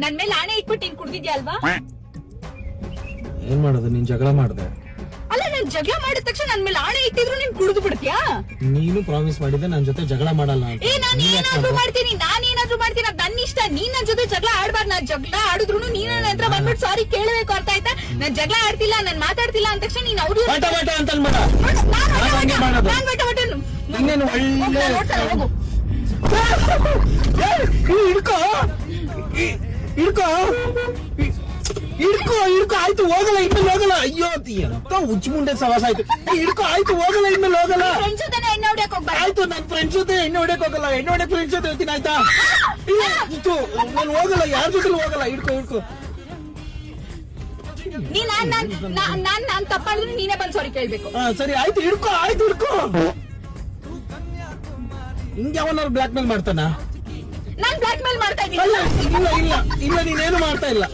ನನ್ ಮೇಲೆ ಆಣೆ ಇಟ್ಬಿಟ್ಟು ನೀನ್ ಕುಡ್ದಿದ್ಯಾ ಅಲ್ವಾ? ಏನ್ ಮಾಡೋದು, ನೀನ್ ಜಗಳ ಮಾಡ್ದೆ. ಅಲ್ಲ ನಾನ್ ಜಗಳ ಮಾಡಿದ ತಕ್ಷಣ ನನ್ ಮೇಲೆ ಆಣೆ ಇಟ್ಟಿದ್ರು ನೀನ್ ಕುಡಿದು ಬಿಡ್ತೀಯಾ? ನೀನು ಪ್ರಾಮಿಸ್ ಮಾಡಿದ್ದೆ ನನ್ ಜೊತೆ ಜಗಳ ಮಾಡಲ್ಲ ಅಂತ. ನಾನ್ ಏನಾದ್ರೂ ಮಾಡ್ತೀನಿ ಅದ್ ನನ್ನ ಇಷ್ಟ. ನೀನ್ ನನ್ ಜೊತೆ ಜಗಳ ಆಡ್ಬಾರ್ದು. ನಾನ್ ಜಗಳ ಆಡಿದ್ರು ನೀನ್ ನನ್ನ ಹತ್ರ ಬಂದ್ಬಿಟ್ಟು ಸಾರಿ ಕೇಳಬೇಕು, ಅರ್ಥ ಆಯ್ತಾ? ನಾನ್ ಜಗಳ ಆಡ್ತಿಲ್ಲ, ನಾನ್ ಮಾತಾಡ್ತಿಲ್ಲ ಅಂದ ತಕ್ಷಣ ನೀನ್ ಅವ್ರು ಅಂತ ಮಾಡೋದು. ಇನ್ನೇನು ಒಳ್ಳೆ ಹೋಗು. ಹಿಡ್ಕೋ ಆಯ್ತು ಹೋಗಲ್ಲ, ಇನ್ಮೇಲೆ ಹೋಗಲ್ಲ. ಅಯ್ಯೋ ಹುಚ್ಚ ಮುಂಡೆ ಸವಾಸ ಆಯ್ತು. ಹಿಡ್ಕೋ ಆಯ್ತು ಹೋಗಲ್ಲ, ಇನ್ಮೇಲೆ ಹೋಗಲ್ಲ. ಫ್ರೆಂಡ್ಸ್ ಜೊತೆ ಎಣ್ಣೆ ಹೊಡಿಯಕ್ ಹೋಗ್ಬಾರ್ದು. ಆಯ್ತು ನನ್ ಫ್ರೆಂಡ್ಸ್ ಜೊತೆ ಎಣ್ಣೆ ಹೊಡಿಯಕ್ ಹೋಗಲ್ಲ, ಎಣ್ಣೆ ಹೊಡಿಯಕ್ ಫ್ರೆಂಡ್ಸ್ ಜೊತೆ ಹೇಳ್ತೀನಿ ಆಯ್ತಾ? ನಾನು ಹೋಗಲ್ಲ, ಯಾರ ಜೊತೆ ಹೋಗಲ್ಲ. ಹಿಡ್ಕೋ ನಾನ್ ತಪ್ಪಾದ್ರೆ ನೀನೇ ಬಂದ್ ಸಾರಿ ಕೇಳ್ಬೇಕು. ಸರಿ ಆಯ್ತು ಹಿಡ್ಕೋ ಹಿಂಗೆ ಅವನಾರು ಬ್ಲಾಕ್ ಮೇಲ್ ಮಾಡ್ತಾನ? ನಾನ್ ಬ್ಲಾಕ್ ಮೇಲ್ ಮಾಡ್ತಾ ಇದ್ದೀನಿ. ಇಲ್ಲ ನೀನೇನು ಮಾಡ್ತಾ ಇಲ್ಲ.